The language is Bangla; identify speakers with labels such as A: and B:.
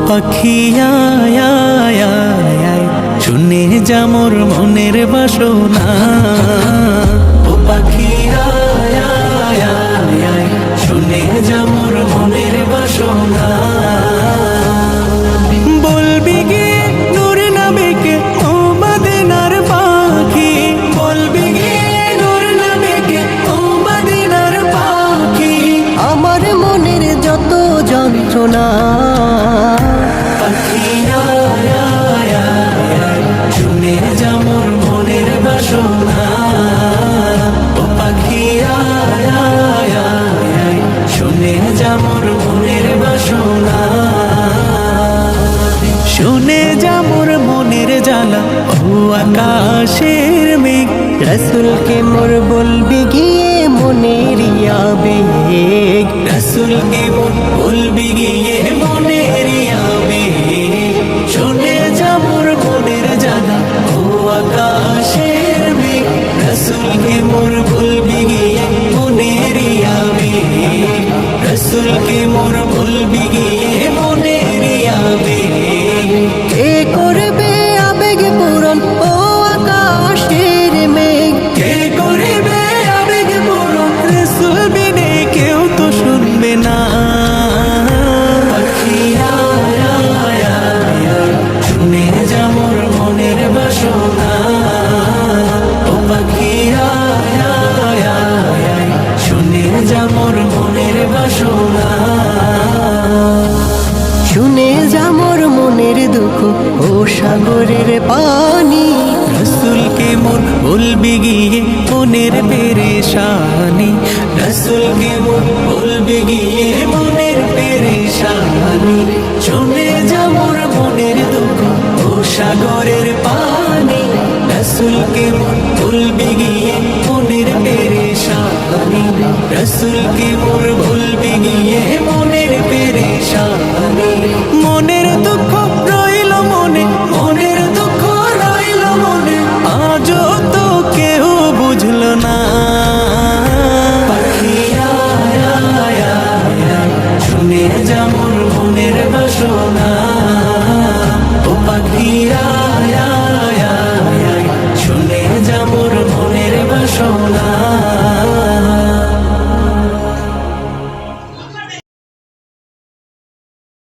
A: পাখি আয় আয় আয় আয়, শুনে যা মোর মনের বাসনা। ও পাখি আয় আয় আয় আয়, শুনে যা মোর মনের বাসনা। বলবি গিয়ে নূর নবীকে ও মদিনার পাখি, বলবি গিয়ে নূর নবীকে ও মদিনার পাখি।
B: আমার মনের যত যন্ত্রণা
A: পাখি আয় আয় আয় আয়, শুনে যা মোর মনের বাসনা। ও পাখি আয় আয় আয় আয়, শুনে যা মোর মনের বাসনা। শুনে যা মোর মনের জ্বালা ও আকাশের মেঘ।
B: রসুলকে মোর বলবি গিয়ে মনের আবেগ।
A: রসুলকে মোর বলবি গিয়ে মনের আবেগ। শুনে যা মোর মনের জ্বালা ও আকাশের মেঘ। রসুলকে মোর বলবি গিয়ে মনের আবেগ। রসুলকে মোর বলবি গিয়ে মনের আবেগ।
B: কে করবে আবেগ পূরণ ও আকাশের মেঘ।
A: কে করিবে আবেগ পূরণ, রসুল বিনে কেউ তো শুনবে না। পাখি আয় আয় আয় আয়, শুনে যা মোর মনের বাসনা। ও পাখি আয় আয় আয় আয়, শুনে যা মোর মনের বাসনা।
B: শুনে যা মোর মনের দুঃখ ও সাগরের পানি।
A: রসুলকে মোর বলবি গিয়ে মনের পেরেশানি। রসুলকে মোর বলবি গিয়ে মনের পেরেশানি। শুনে যা মোর মনের দুঃখ ও সাগরের পানি। রসুলকে মোর বলবি গিয়ে মনের পেরেশানি। রসুলকে মোর বলবি গিয়ে মনের পেরেশানি। মনের